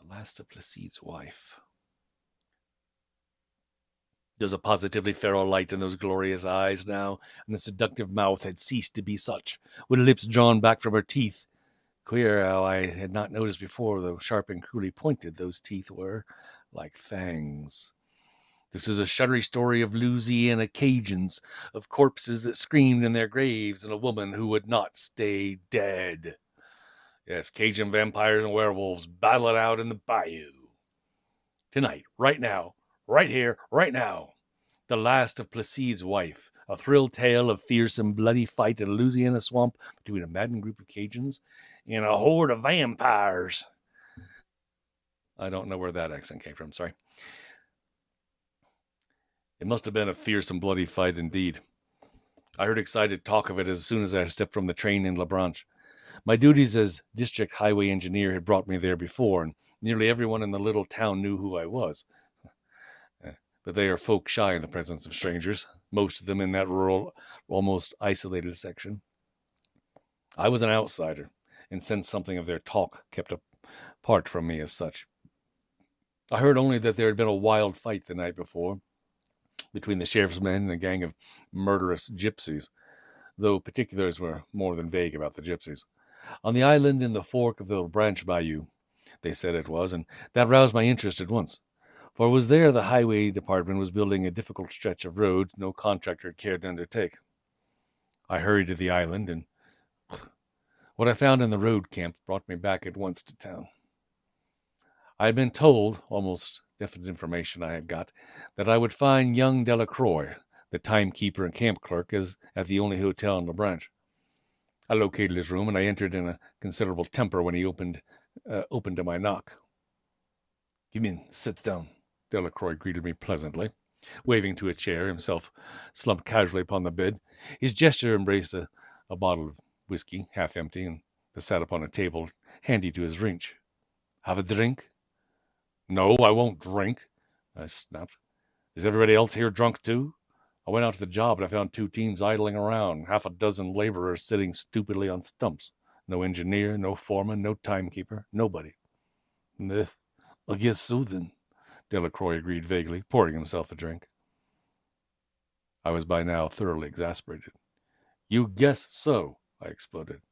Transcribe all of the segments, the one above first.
The last of PLACIDE'S wife. There's a positively feral light in those glorious eyes now, and the seductive mouth had ceased to be such, with lips drawn back from her teeth. Queer how I had not noticed before, though sharp and cruelly pointed those teeth were, like fangs. This is a shuddery story of Louisiana Cajuns, of corpses that screamed in their graves, and a woman who would not stay dead. Yes, Cajun vampires and werewolves battle it out in the Bayou. Tonight, right now, right here, right now. The last of PLACIDE'S wife, a thrill tale of fierce and bloody fight in a Louisiana swamp between a maddened group of Cajuns and a horde of vampires. I don't know where that accent came from, sorry. It must have been a fierce and bloody fight indeed. I heard excited talk of it as soon as I stepped from the train in La Branche. My duties as district highway engineer had brought me there before, and nearly everyone in the little town knew who I was. But they are folk shy in the presence of strangers, most of them in that rural, almost isolated section. I was an outsider, and sensed something of their talk kept apart from me as such. I heard only that there had been a wild fight the night before between the sheriff's men and a gang of murderous gypsies, though particulars were more than vague about the gypsies. On the island in the fork of the branch Bayou, they said it was, and that roused my interest at once. For it was there the highway department was building a difficult stretch of road no contractor cared to undertake. I hurried to the island, and what I found in the road camp brought me back at once to town. I had been told, almost definite information I had got, that I would find young Delacroix, the timekeeper and camp clerk, at the only hotel in La Branche. I located his room, and I entered in a considerable temper when he opened to my knock. "Come in, sit down," Delacroix greeted me pleasantly, waving to a chair, himself slumped casually upon the bed. His gesture embraced a bottle of whiskey, half empty, and that sat upon a table handy to his reach. "Have a drink?" "No, I won't drink," I snapped. "Is everybody else here drunk too? I went out to the job and I found 2 teams idling around, half a dozen laborers sitting stupidly on stumps. No engineer, no foreman, no timekeeper, nobody." "I guess so then," Delacroix agreed vaguely, pouring himself a drink. I was by now thoroughly exasperated. "You guess so," I exploded.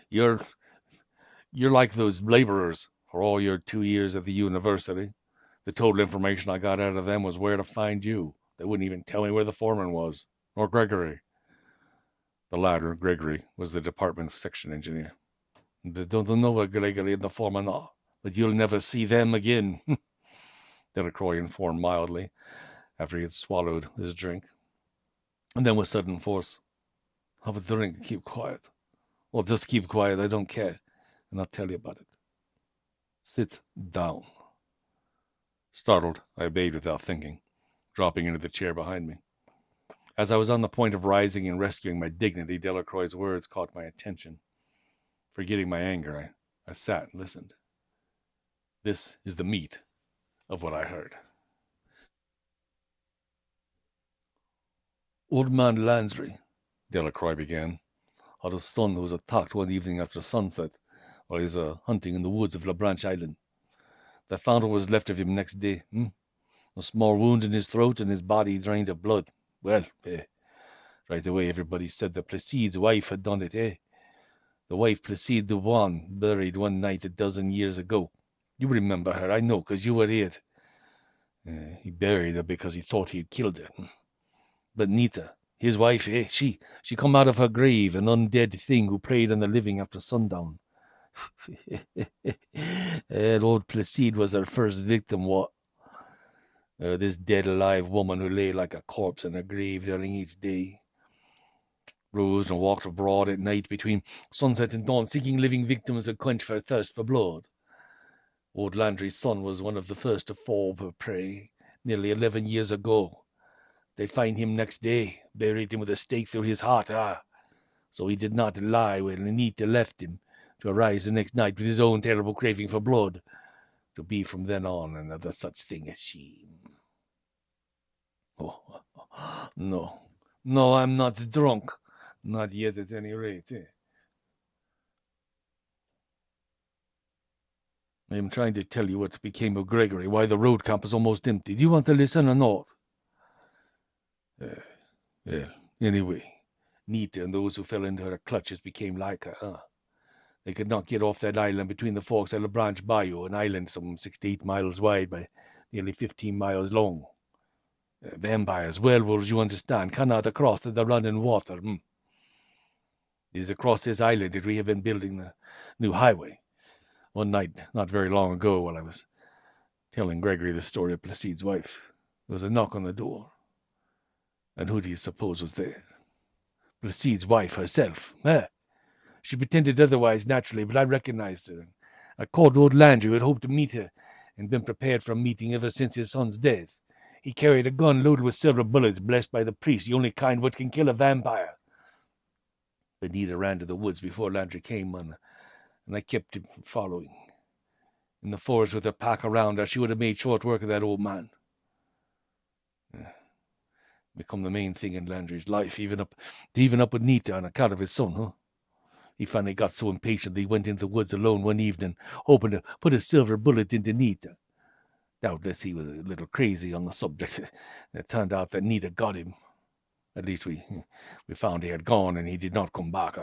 You're like those laborers for all your 2 years at the university. The total information I got out of them was where to find you. They wouldn't even tell me where the foreman was, or Gregory." The latter, Gregory, was the department's section engineer. "They don't know where Gregory and the foreman are, but you'll never see them again," Delacroix informed mildly, after he had swallowed his drink. And then with sudden force, "Have a drink and keep quiet. Well, just keep quiet, I don't care, and I'll tell you about it. Sit down." Startled, I obeyed without thinking, dropping into the chair behind me. As I was on the point of rising and rescuing my dignity, Delacroix's words caught my attention. Forgetting my anger, I sat and listened. This is the meat of what I heard. "Old man Landry," Delacroix began, "had a son who was attacked one evening after sunset while he was hunting in the woods of La Branche Island. They found what was left of him next day. A small wound in his throat and his body drained of blood. Well, right away everybody said that PLACIDE'S wife had done it, The wife Placide the one, buried one night 12 years ago. You remember her, I know, 'cause you were here. He buried her because he thought he had killed her. But Nita, his wife, she come out of her grave, an undead thing who preyed on the living after sundown. Old Placide was her first victim, what? This dead alive woman who lay like a corpse in her grave during each day. Rose and walked abroad at night between sunset and dawn, seeking living victims to quench her thirst for blood. Old Landry's son was one of the first to fall her prey, nearly 11 years ago. They find him next day, buried him with a stake through his heart, So he did not lie when Anita left him, to arise the next night with his own terrible craving for blood, to be from then on another such thing as she. Oh, no, I'm not drunk. Not yet at any rate, I am trying to tell you what became of Gregory, why the road camp is almost empty. Do you want to listen or not? Well, anyway, Nita and those who fell into her clutches became like her, huh? They could not get off that island between the forks of La Branche Bayou, an island some 68 miles wide by nearly 15 miles long. Vampires, werewolves, you understand, cannot cross the running water. It is across this island that we have been building the new highway. One night, not very long ago, while I was telling Gregory the story of PLACIDE'S wife, there was a knock on the door. And who do you suppose was there? PLACIDE'S wife herself. She pretended otherwise, naturally, but I recognized her. I called old Landry, who had hoped to meet her, and been prepared for a meeting ever since his son's death. He carried a gun loaded with silver bullets, blessed by the priest, the only kind what can kill a vampire. Benita ran to the woods before Landry came on, and I kept him following. In the forest with her pack around her, she would have made short work of that old man. Become the main thing in Landry's life, even up with Nita on account of his son, huh? He finally got so impatient that he went into the woods alone one evening, hoping to put a silver bullet into Nita. Doubtless he was a little crazy on the subject. It turned out that Nita got him. At least we found he had gone, and he did not come back.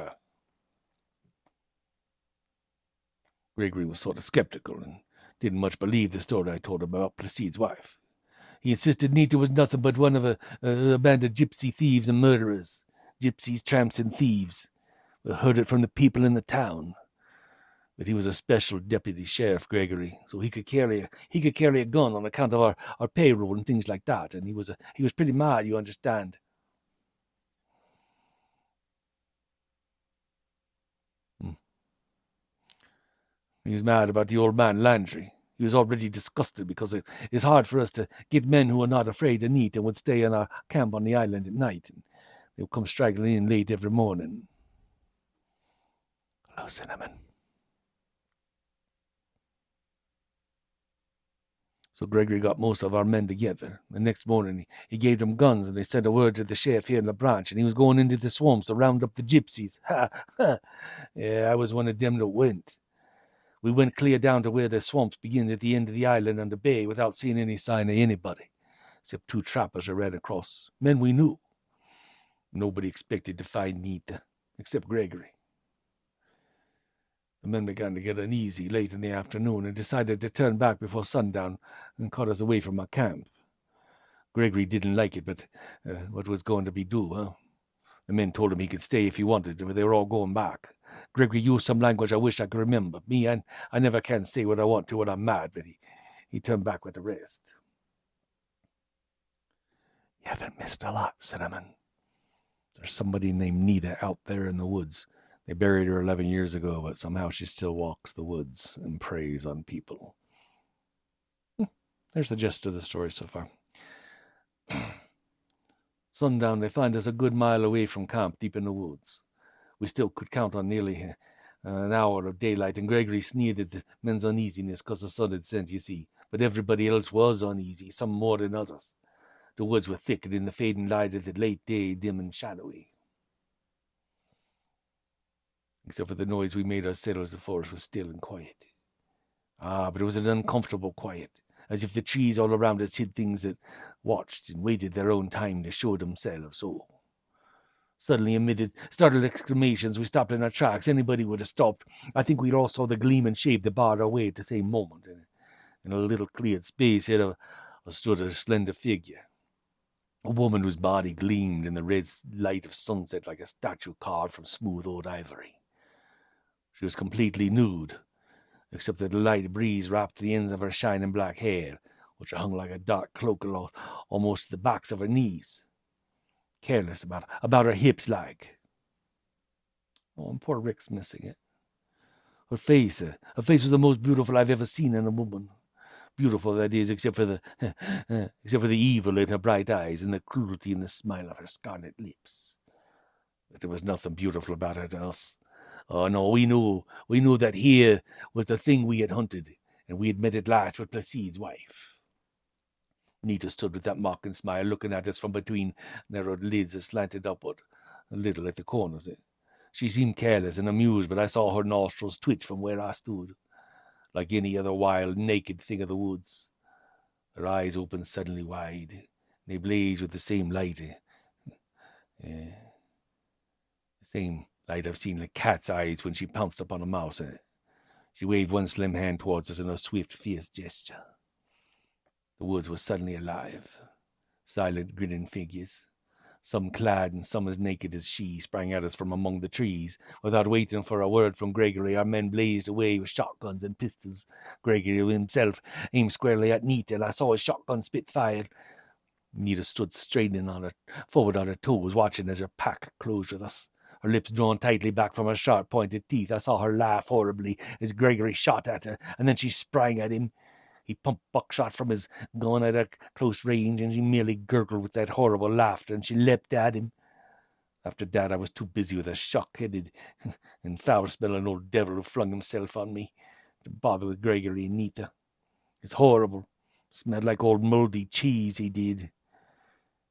Gregory was sort of skeptical and didn't much believe the story I told him about PLACIDE'S wife. He insisted Nita was nothing but one of a band of gypsy thieves and murderers. Gypsies, tramps, and thieves. We heard it from the people in the town. But he was a special deputy sheriff, Gregory, so he could carry a gun on account of our payroll and things like that. And he was pretty mad, you understand. He was mad about the old man Landry. He was already disgusted because it is hard for us to get men who are not afraid to eat and would stay in our camp on the island at night. And they would come straggling in late every morning. Hello, Cinnamon. So Gregory got most of our men together. The next morning, he gave them guns, and they sent a word to the sheriff here in La Branche, and he was going into the swamps to round up the gypsies. Yeah, I was one of them that went. We went clear down to where the swamps begin at the end of the island and the bay without seeing any sign of anybody, except two trappers who ran across, men we knew. Nobody expected to find Nita, except Gregory. The men began to get uneasy late in the afternoon and decided to turn back before sundown and cut us away from our camp. Gregory didn't like it, but what was going to be do, huh? The men told him he could stay if he wanted, but they were all going back. Gregory used some language I wish I could remember. Me, I never can say what I want to when I'm mad, but he turned back with the rest. You haven't missed a lot, Cinnamon. There's somebody named Nita out there in the woods. They buried her 11 years ago, but somehow she still walks the woods and preys on people. There's the gist of the story so far. Sundown, they find us a good mile away from camp, deep in the woods. We still could count on nearly an hour of daylight, and Gregory sneered at the men's uneasiness because the sun had set, you see. But everybody else was uneasy, some more than others. The woods were thick, and in the fading light of the late day, dim and shadowy. Except for the noise we made ourselves, the forest was still and quiet. But it was an uncomfortable quiet, as if the trees all around us hid things that watched and waited their own time to show themselves. Suddenly, amid startled exclamations, we stopped in our tracks. Anybody would have stopped. I think we all saw the gleam and shape that barred our way at the same moment. In a little cleared space here stood a slender figure. A woman whose body gleamed in the red light of sunset like a statue carved from smooth old ivory. She was completely nude, except that the light breeze wrapped the ends of her shining black hair, which hung like a dark cloak almost to the backs of her knees. Careless about her hips, like. And poor Rick's missing it. Her face was the most beautiful I've ever seen in a woman. Beautiful, that is, except for the evil in her bright eyes and the cruelty in the smile of her scarlet lips. But there was nothing beautiful about her to us. Oh no, we knew that here was the thing we had hunted, and we had met at last with PLACIDE'S wife. Nita stood with that mocking smile, looking at us from between narrowed lids that slanted upward, a little at the corners. She seemed careless and amused, but I saw her nostrils twitch from where I stood. like any other wild, naked thing of the woods. Her eyes opened suddenly wide, and they blazed with the same light. The same light I've seen in a cat's eyes when she pounced upon a mouse. She waved one slim hand towards us in a swift, fierce gesture. The woods were suddenly alive. Silent, grinning figures, some clad and some as naked as she, sprang at us from among the trees. Without waiting for a word from Gregory, our men blazed away with shotguns and pistols. Gregory himself aimed squarely at Nita, and I saw his shotgun spit fired. Nita stood straightening forward on her toes, watching as her pack closed with us. Her lips drawn tightly back from her sharp-pointed teeth. I saw her laugh horribly as Gregory shot at her, and then she sprang at him. He pumped buckshot from his gun at a close range, and she merely gurgled with that horrible laughter, and she leapt at him. After that, I was too busy with a shock-headed and foul-smelling old devil who flung himself on me to bother with Gregory and Nita. It's horrible. Smelled like old mouldy cheese, he did.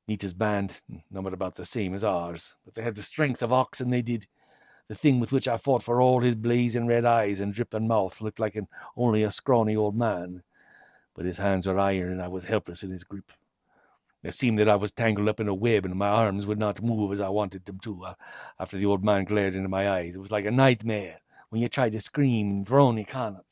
Nita's band, numbered about the same as ours, but they had the strength of oxen, they did. The thing with which I fought, for all his blazing red eyes and dripping mouth, looked like only a scrawny old man. But his hands were iron, and I was helpless in his grip. It seemed that I was tangled up in a web, and my arms would not move as I wanted them to. After the old man glared into my eyes, it was like a nightmare when you try to scream and groan, you cannot.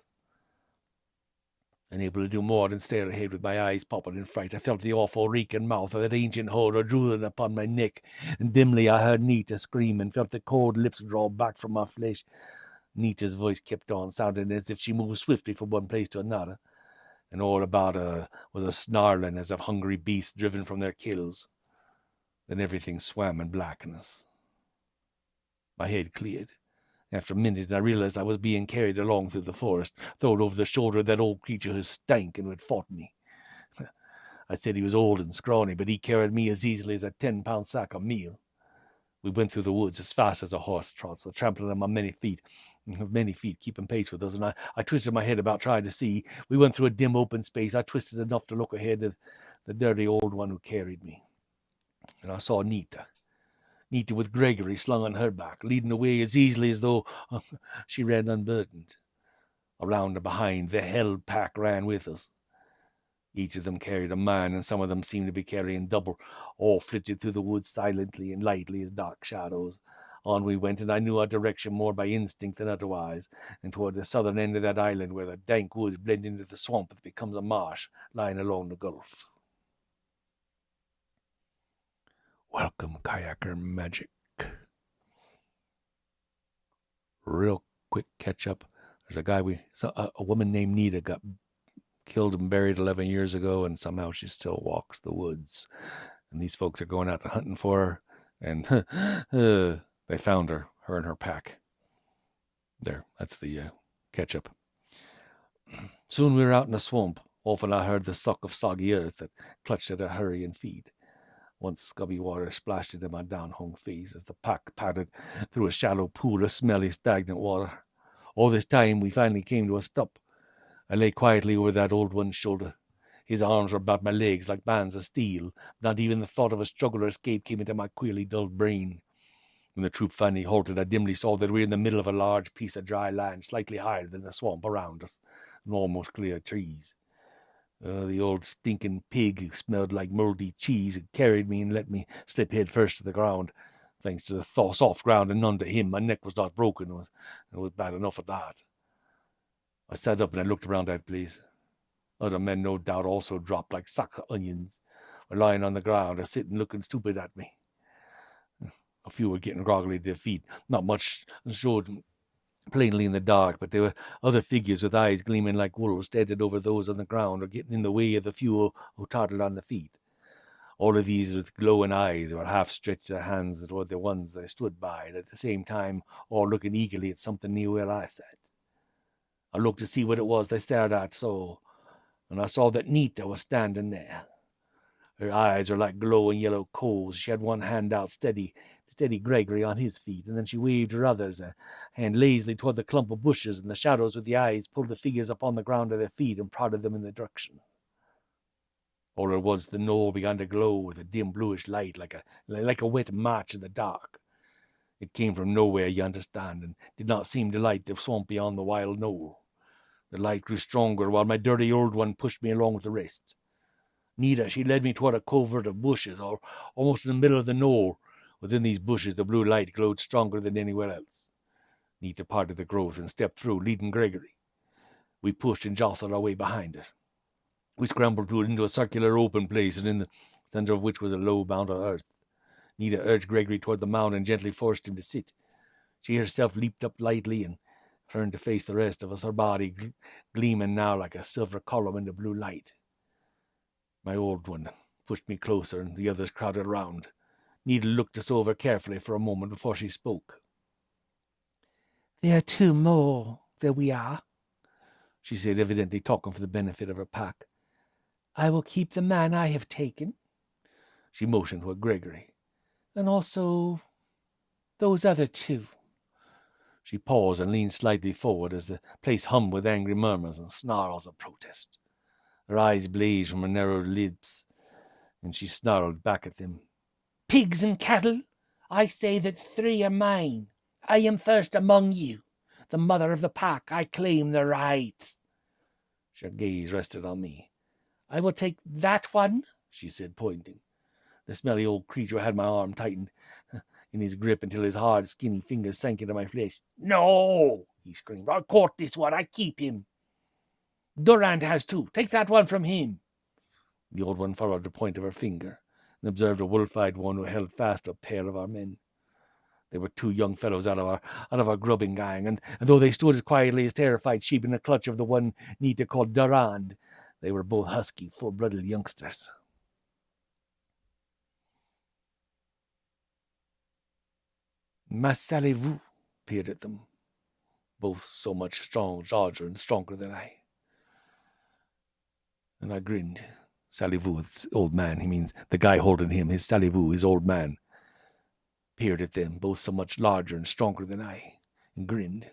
Unable to do more than stare ahead with my eyes popping in fright, I felt the awful reeking mouth of that ancient horror drooling upon my neck, and dimly I heard Nita scream and felt the cold lips draw back from my flesh. Nita's voice kept on, sounding as if she moved swiftly from one place to another, and all about her was a snarling as of hungry beasts driven from their kills. Then everything swam in blackness. My head cleared. After a minute, I realized I was being carried along through the forest, thrown over the shoulder of that old creature who stank and who had fought me. I said he was old and scrawny, but he carried me as easily as a 10-pound sack of meal. We went through the woods as fast as a horse trots, trampling on my many feet, keeping pace with us, and I twisted my head about trying to see. We went through a dim open space. I twisted enough to look ahead at the dirty old one who carried me. And I saw Nita with Gregory slung on her back, leading away as easily as though she ran unburdened. Around and behind, the held pack ran with us. Each of them carried a man, and some of them seemed to be carrying double. All flitted through the woods silently and lightly as dark shadows. On we went, and I knew our direction more by instinct than otherwise, and toward the southern end of that island where the dank woods blend into the swamp that becomes a marsh lying along the gulf. Welcome, kayaker magic. Real quick catch up. There's a woman named Nita got killed and buried 11 years ago, and somehow she still walks the woods. And these folks are going out and hunting for her, and they found her and her pack. There, that's the catch up. Soon we were out in the swamp. Often I heard the suck of soggy earth that clutched at her hurrying feet. Once scubby water splashed into my down-hung face as the pack padded through a shallow pool of smelly, stagnant water. All this time we finally came to a stop. I lay quietly over that old one's shoulder. His arms were about my legs like bands of steel. Not even the thought of a struggle or escape came into my queerly dulled brain. When the troop finally halted, I dimly saw that we were in the middle of a large piece of dry land, slightly higher than the swamp around us, and almost clear of trees. The old stinking pig who smelled like mouldy cheese had carried me and let me slip head first to the ground. Thanks to the soft ground and none to him, my neck was not broken. It was bad enough at that. I sat up and I looked around that place. Other men, no doubt, also dropped like sacks of onions, or lying on the ground, or sitting looking stupid at me. A few were getting groggily at their feet. Not much showed plainly in the dark, but there were other figures with eyes gleaming like wolves standing over those on the ground or getting in the way of the few who tottered on the feet. All of these with glowing eyes or half-stretched their hands toward the ones they stood by, and at the same time all looking eagerly at something near where I sat. I looked to see what it was they stared at, and I saw that Nita was standing there. Her eyes were like glowing yellow coals. She had one hand out steady Gregory on his feet, and then she waved her others, a hand lazily toward the clump of bushes, and the shadows with the eyes pulled the figures upon the ground at their feet and prodded them in the direction. All at once the knoll began to glow with a dim bluish light, like a wet match in the dark. It came from nowhere, you understand, and did not seem to light the swamp beyond the wild knoll. The light grew stronger while my dirty old one pushed me along with the rest. Nita, she led me toward a covert of bushes, or almost in the middle of the knoll. Within these bushes, the blue light glowed stronger than anywhere else. Nita parted the growth and stepped through, leading Gregory. We pushed and jostled our way behind it. We scrambled through it into a circular open place, and in the center of which was a low mound of earth. Nita urged Gregory toward the mound and gently forced him to sit. She herself leaped up lightly and turned to face the rest of us, her body gleaming now like a silver column in the blue light. My old one pushed me closer, and the others crowded around. Nita looked us over carefully for a moment before she spoke. "There are two more, there we are," she said, evidently talking for the benefit of her pack. "I will keep the man I have taken." She motioned toward Gregory. "And also those other two." She paused and leaned slightly forward as the place hummed with angry murmurs and snarls of protest. Her eyes blazed from her narrowed lips, and she snarled back at them. "Pigs and cattle, I say that 3 are mine. I am first among you. The mother of the pack, I claim the rights." Her gaze rested on me. "I will take that one," she said, pointing. The smelly old creature had my arm tightened in his grip until his hard, skinny fingers sank into my flesh. "No," he screamed. "I caught this one. I keep him. Durand has 2. Take that one from him." The old one followed the point of her finger and observed a wolf-eyed one who held fast a pair of our men. They were 2 young fellows out of our grubbing gang, and though they stood as quietly as terrified sheep in the clutch of the one Nita called Durand, they were both husky, full-blooded youngsters. "Mais savez-vous?" peered at them, both so much larger and stronger than I. And I grinned. Savez-vous, it's old man. He means the guy holding him. His savez-vous, his old man. Peered at them, both so much larger and stronger than I, and grinned.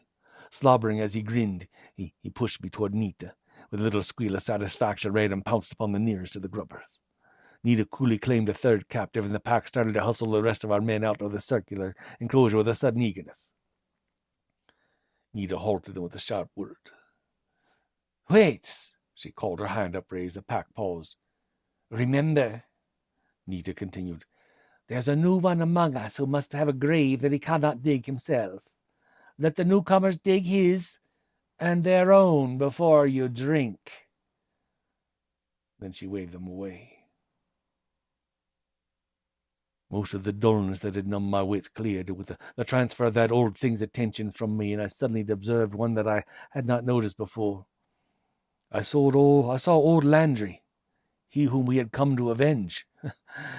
Slobbering as he grinned, he pushed me toward Nita. With a little squeal of satisfaction, ran and pounced upon the nearest of the grubbers. Nita coolly claimed a third captive, and the pack started to hustle the rest of our men out of the circular enclosure with a sudden eagerness. Nita halted them with a sharp word. "Wait," she called, her hand upraised. The pack paused. "Remember," Nita continued, "there's a new one among us who must have a grave that he cannot dig himself. Let the newcomers dig his and their own before you drink." Then she waved them away. Most of the dullness that had numbed my wits cleared with the transfer of that old thing's attention from me, and I suddenly observed one that I had not noticed before. I saw old Landry, he whom we had come to avenge,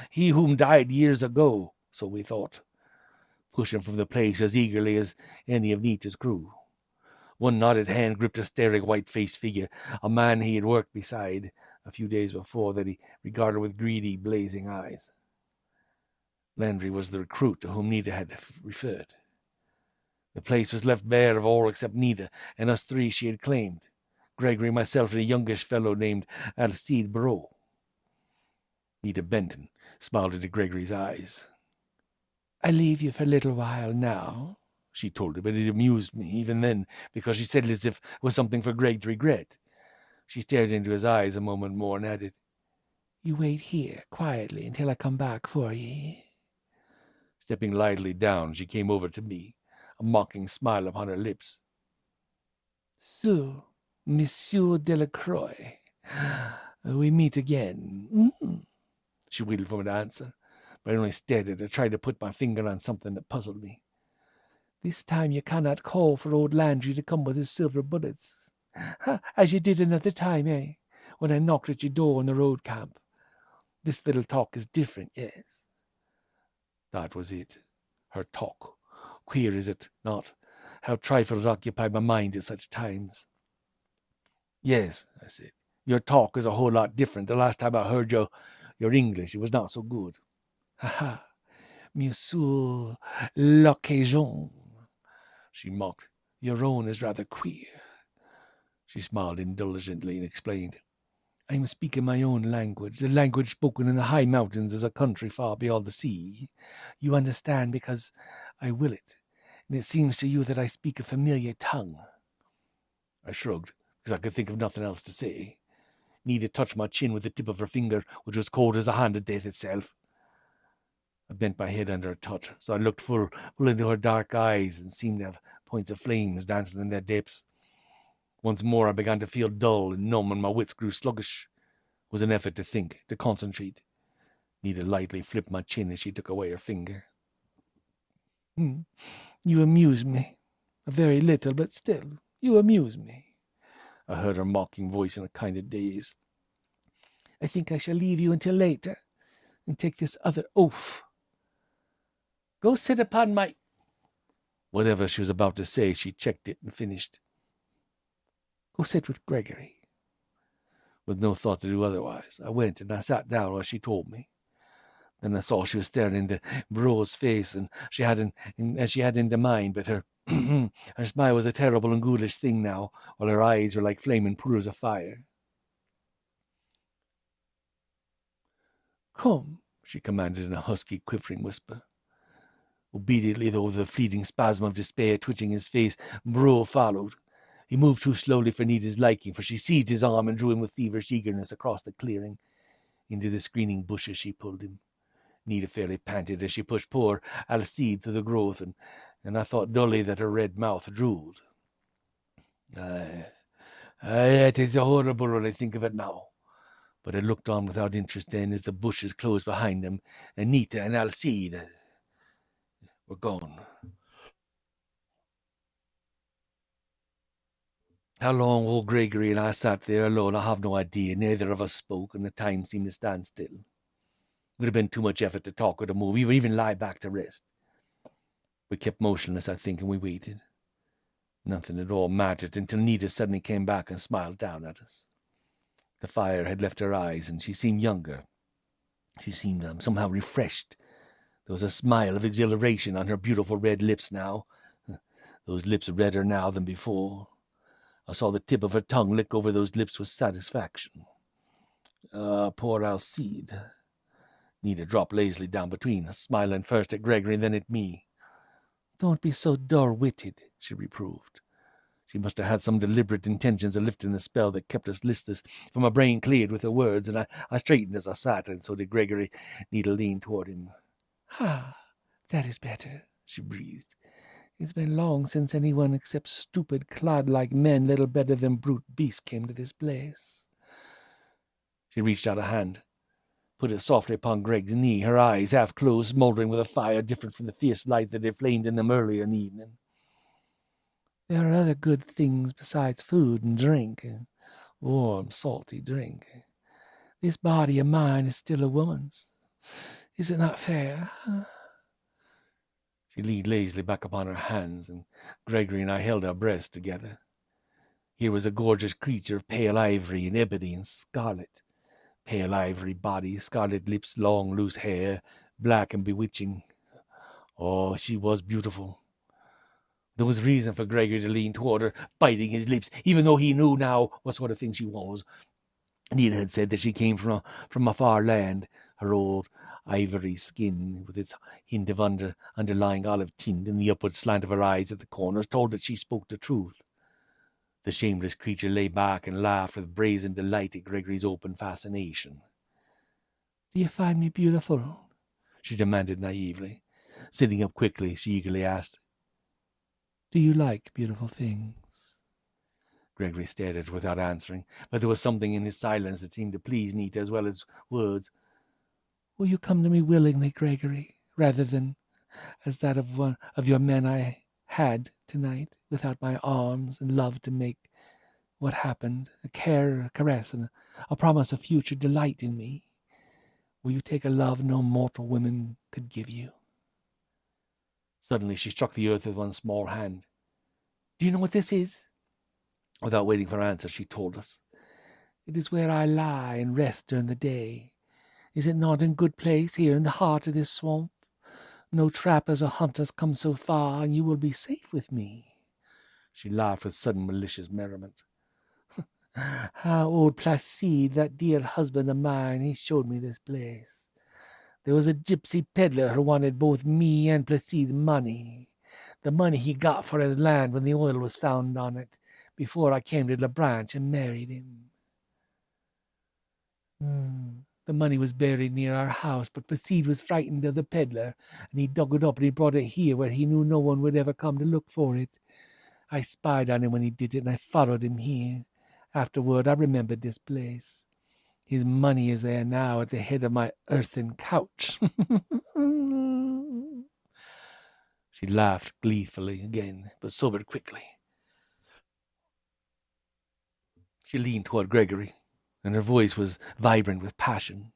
he whom died years ago, so we thought, pushing from the place as eagerly as any of Nita's crew. One knotted hand gripped a staring white-faced figure, a man he had worked beside a few days before that he regarded with greedy, blazing eyes. Landry was the recruit to whom Nita had referred. The place was left bare of all except Nita and us 3 she had claimed, Gregory, myself, and a youngish fellow named Alcide Barreau. Nita bent and smiled into Gregory's eyes. "I leave you for a little while now," she told him, but it amused me even then, because she said it as if it was something for Greg to regret. She stared into his eyes a moment more and added, "You wait here quietly until I come back for ye." Stepping lightly down, she came over to me, a mocking smile upon her lips. "So, Monsieur Delacroix, we meet again." She waited for me to answer, but I only stared at her, tried to put my finger on something that puzzled me. "This time you cannot call for old Landry to come with his silver bullets, as you did another time, when I knocked at your door in the road camp. This little talk is different, yes." That was it. Her talk. Queer, is it not, how trifles occupy my mind at such times? "Yes," I said. "Your talk is a whole lot different. The last time I heard your English, it was not so good." "Ha ha, Monsieur le Cajun," she mocked. "Your own is rather queer." She smiled indulgently and explained, "I am speaking my own language, the language spoken in the high mountains as a country far beyond the sea. You understand because I will it, and it seems to you that I speak a familiar tongue." I shrugged. because I could think of nothing else to say. Nita touched my chin with the tip of her finger, which was cold as the hand of death itself. I bent my head under her touch, so I looked full into her dark eyes and seemed to have points of flames dancing in their depths. Once more I began to feel dull and numb, and my wits grew sluggish. It was an effort to think, to concentrate. Nita lightly flipped my chin as she took away her finger. You amuse me. A very little, but still, you amuse me. I heard her mocking voice in a kind of daze. I think I shall leave you until later, and take this other oath. Go sit upon my... Whatever she was about to say, she checked it and finished. Go sit with Gregory. With no thought to do otherwise, I went and I sat down as she told me. Then I saw she was staring into Bro's face, and as she had into mine, but her her smile was a terrible and ghoulish thing now, while her eyes were like flaming pools of fire. Come, she commanded in a husky, quivering whisper. Obediently, though with a fleeting spasm of despair twitching his face, Bro followed. He moved too slowly for Nita's liking, for she seized his arm and drew him with feverish eagerness across the clearing. Into the screening bushes she pulled him. Nita fairly panted as she pushed poor Alcide through the growth, and I thought dully that her red mouth drooled. It is horrible when I think of it now. But I looked on without interest then as the bushes closed behind them, and Nita and Alcide were gone. How long old Gregory and I sat there alone, I have no idea. Neither of us spoke, and the time seemed to stand still. It would have been too much effort to talk or to move, or even lie back to rest. We kept motionless, I think, and we waited. Nothing at all mattered until Nita suddenly came back and smiled down at us. The fire had left her eyes, and she seemed younger. She seemed somehow refreshed. There was a smile of exhilaration on her beautiful red lips now. Those lips redder now than before. I saw the tip of her tongue lick over those lips with satisfaction. Poor Alcide. Nita dropped lazily down between us, smiling first at Gregory and then at me. Don't be so dull-witted, she reproved. She must have had some deliberate intentions of lifting the spell that kept us listless, for my brain cleared with her words, and I straightened as I sat, and so did Gregory. Nita leaned toward him. That is better, she breathed. It's been long since anyone except stupid, clod-like men, little better than brute beasts, came to this place. She reached out a hand, put it softly upon Greg's knee, her eyes half closed, smoldering with a fire different from the fierce light that had flamed in them earlier in the evening. There are other good things besides food and drink, and warm, salty drink. This body of mine is still a woman's. Is it not fair? She leaned lazily back upon her hands, and Gregory and I held our breaths together. Here was a gorgeous creature of pale ivory and ebony and scarlet. Pale ivory body, scarlet lips, long, loose hair, black and bewitching. Oh, she was beautiful. There was reason for Gregory to lean toward her, biting his lips, even though he knew now what sort of thing she was. Nita had said that she came from a far land. Her old ivory skin, with its hint of underlying olive tint in the upward slant of her eyes at the corners, told that she spoke the truth. The shameless creature lay back and laughed with brazen delight at Gregory's open fascination. Do you find me beautiful? She demanded naively. Sitting up quickly, she eagerly asked, Do you like beautiful things? Gregory stared at her without answering, but there was something in his silence that seemed to please Nita as well as words. Will you come to me willingly, Gregory, rather than as that of one of your men I had tonight, without my arms and love to make what happened, a care, a caress, and a promise of future delight in me? Will you take a love no mortal woman could give you? Suddenly she struck the earth with one small hand. Do you know what this is? Without waiting for answer, she told us. It is where I lie and rest during the day. Is it not a good place here in the heart of this swamp? No trappers or hunters come so far, and you will be safe with me. She laughed with sudden malicious merriment. Old Placide, that dear husband of mine, he showed me this place. There was a gypsy peddler who wanted both me and Placide's money. The money he got for his land when the oil was found on it. before I came to LaBranche and married him. The money was buried near our house, but Placide was frightened of the peddler, and he dug it up and he brought it here where he knew no one would ever come to look for it. I spied on him when he did it, and I followed him here. Afterward, I remembered this place. His money is there now at the head of my earthen couch. She laughed gleefully again, but sobered quickly. She leaned toward Gregory, and her voice was vibrant with passion.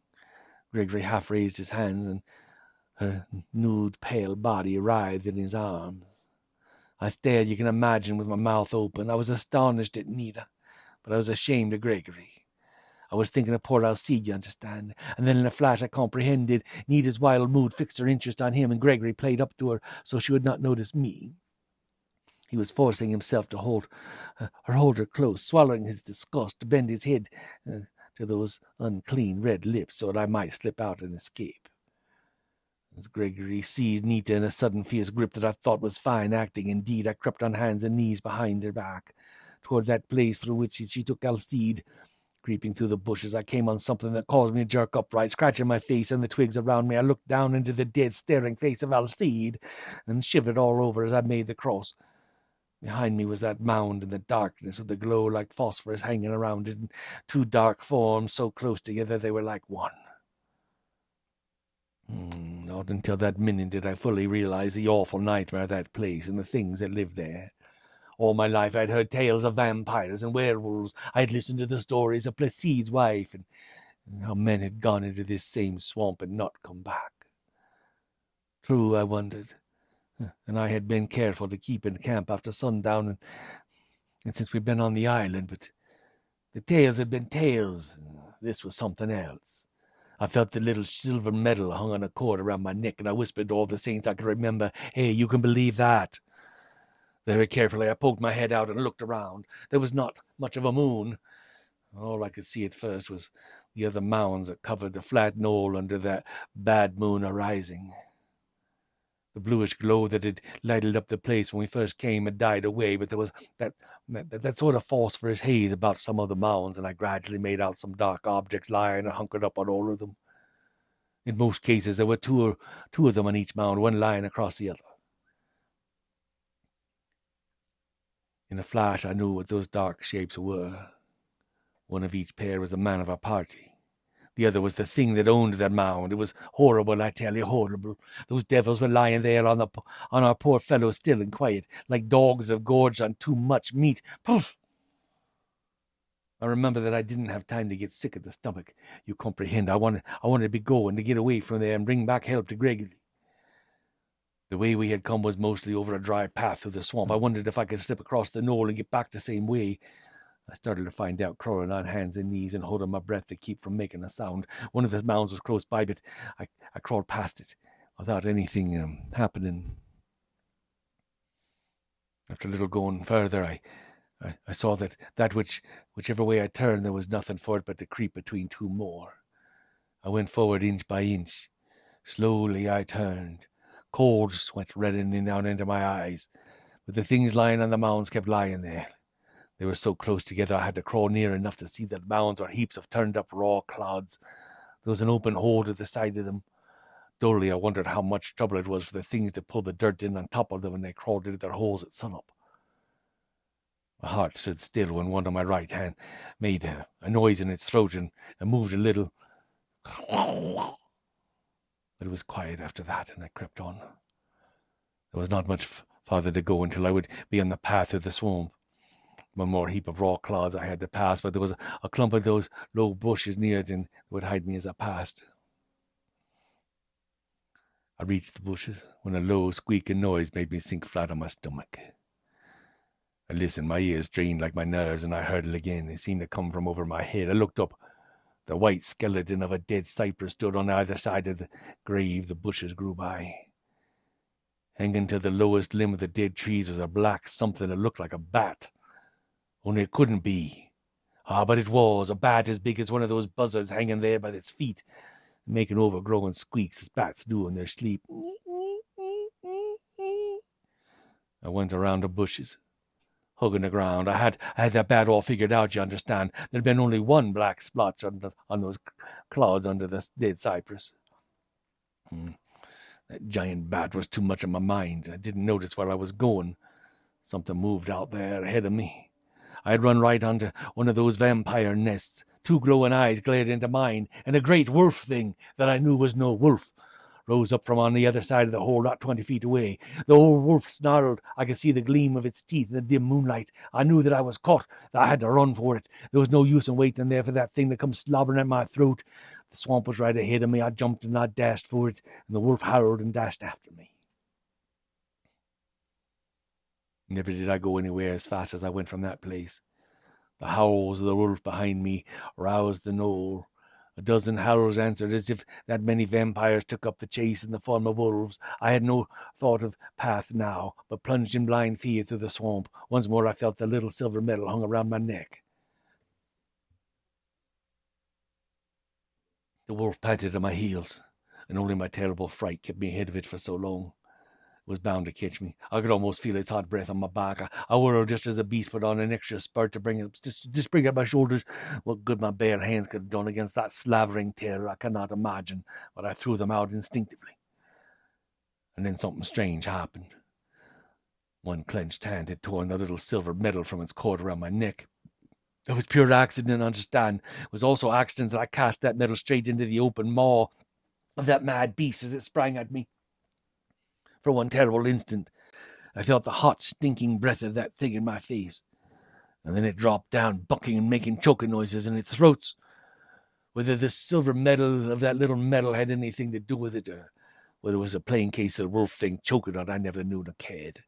Gregory half raised his hands, and her nude, pale body writhed in his arms. I stared, you can imagine, with my mouth open. I was astonished at Nita, but I was ashamed of Gregory. I was thinking of poor Alcide, you understand, and then in a flash I comprehended. Nita's wild mood fixed her interest on him, and Gregory played up to her so she would not notice me. He was forcing himself to hold her close, swallowing his disgust, to bend his head to those unclean red lips so that I might slip out and escape. As Gregory seized Nita in a sudden fierce grip that I thought was fine acting indeed, I crept on hands and knees behind her back, toward that place through which she took Alcide. Creeping through the bushes, I came on something that caused me to jerk upright. Scratching my face and the twigs around me, I looked down into the dead, staring face of Alcide and shivered all over as I made the cross. Behind me was that mound in the darkness with the glow like phosphorus hanging around it, and two dark forms so close together they were like one. Not until that minute did I fully realize the awful nightmare of that place and the things that lived there. All my life I had heard tales of vampires and werewolves. I had listened to the stories of Placide's wife, and how men had gone into this same swamp and not come back. True, I wondered, and I had been careful to keep in camp after sundown, and since we'd been on the island, but the tales had been tales. This was something else. I felt the little silver medal hung on a cord around my neck, and I whispered to all the saints I could remember, "Hey, you can believe that." Very carefully I poked my head out and looked around. There was not much of a moon. All I could see at first was the other mounds that covered the flat knoll under that bad moon arising. The bluish glow that had lighted up the place when we first came had died away, but there was that sort of phosphorus haze about some of the mounds, and I gradually made out some dark objects lying and hunkered up on all of them. In most cases, there were two of them on each mound, one lying across the other. In a flash, I knew what those dark shapes were. One of each pair was a man of our party. The other was the thing that owned that mound. It was horrible, I tell you, horrible. Those devils were lying there on our poor fellows, still and quiet, like dogs that have gorged on too much meat. Poof! I remember that I didn't have time to get sick at the stomach. You comprehend. I wanted to be going, to get away from there and bring back help to Gregory. The way we had come was mostly over a dry path through the swamp. I wondered if I could slip across the knoll and get back the same way. I started to find out, crawling on hands and knees and holding my breath to keep from making a sound. One of the mounds was close by, but I crawled past it without anything happening. After a little going further, I saw that whichever way I turned, there was nothing for it but to creep between two more. I went forward inch by inch. Slowly I turned. Cold sweat reddening down into my eyes, but the things lying on the mounds kept lying there. They were so close together I had to crawl near enough to see that the mounds were heaps of turned-up raw clods. There was an open hole to the side of them. Dully, I wondered how much trouble it was for the things to pull the dirt in on top of them when they crawled into their holes at sunup. My heart stood still when one on my right hand made a noise in its throat and moved a little. But it was quiet after that, and I crept on. There was not much farther to go until I would be on the path of the swamp. One more heap of raw clods I had to pass, but there was a clump of those low bushes near it, and it would hide me as I passed. I reached the bushes when a low, squeaking noise made me sink flat on my stomach. I listened, my ears strained like my nerves, and I heard it again. It seemed to come from over my head. I looked up. The white skeleton of a dead cypress stood on either side of the grave the bushes grew by. Hanging to the lowest limb of the dead trees was a black something that looked like a bat. Only it couldn't be. But it was, a bat as big as one of those buzzards hanging there by its feet, making overgrown squeaks as bats do in their sleep. I went around the bushes. hugging the ground. I had that bad all figured out, you understand. There'd been only one black splotch on those clods under the dead cypress. That giant bat was too much in my mind. I didn't notice where I was going. Something moved out there ahead of me. I had run right onto one of those vampire nests. Two glowing eyes glared into mine, and a great wolf thing that I knew was no wolf rose up from on the other side of the hole, not 20 feet away. The old wolf snarled. I could see the gleam of its teeth in the dim moonlight. I knew that I was caught, that I had to run for it. There was no use in waiting there for that thing to come slobbering at my throat. The swamp was right ahead of me. I jumped and I dashed for it, and the wolf howled and dashed after me. Never did I go anywhere as fast as I went from that place. The howls of the wolf behind me roused the knoll. A dozen howls answered as if that many vampires took up the chase in the form of wolves. I had no thought of path now, but plunged in blind fear through the swamp. Once more I felt the little silver medal hung around my neck. The wolf panted at my heels, and only my terrible fright kept me ahead of it for so long. It was bound to catch me. I could almost feel its hot breath on my back. I whirled just as the beast put on an extra spurt to bring up my shoulders. What good my bare hands could have done against that slavering terror I cannot imagine, but I threw them out instinctively. And then something strange happened. One clenched hand had torn the little silver medal from its cord around my neck. It was pure accident, understand. It was also accident that I cast that medal straight into the open maw of that mad beast as it sprang at me. For one terrible instant, I felt the hot, stinking breath of that thing in my face. And then it dropped down, bucking and making choking noises in its throats. Whether the silver medal of that little medal had anything to do with it, or whether it was a plain case of the wolf thing choking on, I never knew nor cared.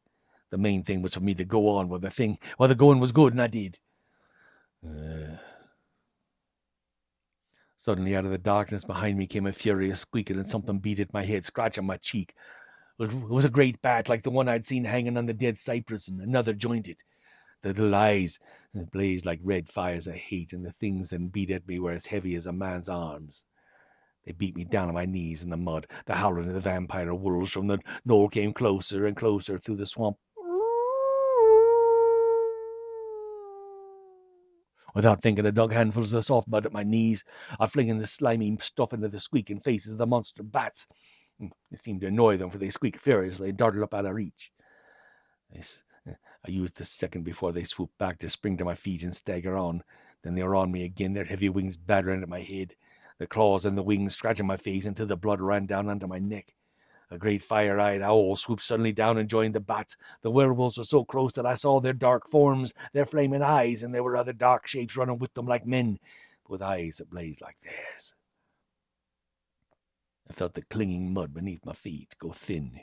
The main thing was for me to go on with the thing while the going was good, and I did. Suddenly, out of the darkness behind me came a furious squeaking, and something beat at my head, scratching my cheek. It was a great bat, like the one I'd seen hanging on the dead cypress, and another joined it. The little eyes blazed like red fires of hate, and the things that beat at me were as heavy as a man's arms. They beat me down on my knees in the mud. The howling of the vampire wolves from the knoll came closer and closer through the swamp. Without thinking, I dug handfuls of the soft mud at my knees. I flinging the slimy stuff into the squeaking faces of the monster bats. It seemed to annoy them, for they squeaked furiously and darted up out of reach. I used the second before they swooped back to spring to my feet and stagger on. Then they were on me again, their heavy wings battering at my head, the claws and the wings scratching my face until the blood ran down onto my neck. A great fire-eyed owl swooped suddenly down and joined the bats. The werewolves were so close that I saw their dark forms, their flaming eyes, and there were other dark shapes running with them like men, with eyes that blazed like theirs. I felt the clinging mud beneath my feet go thin,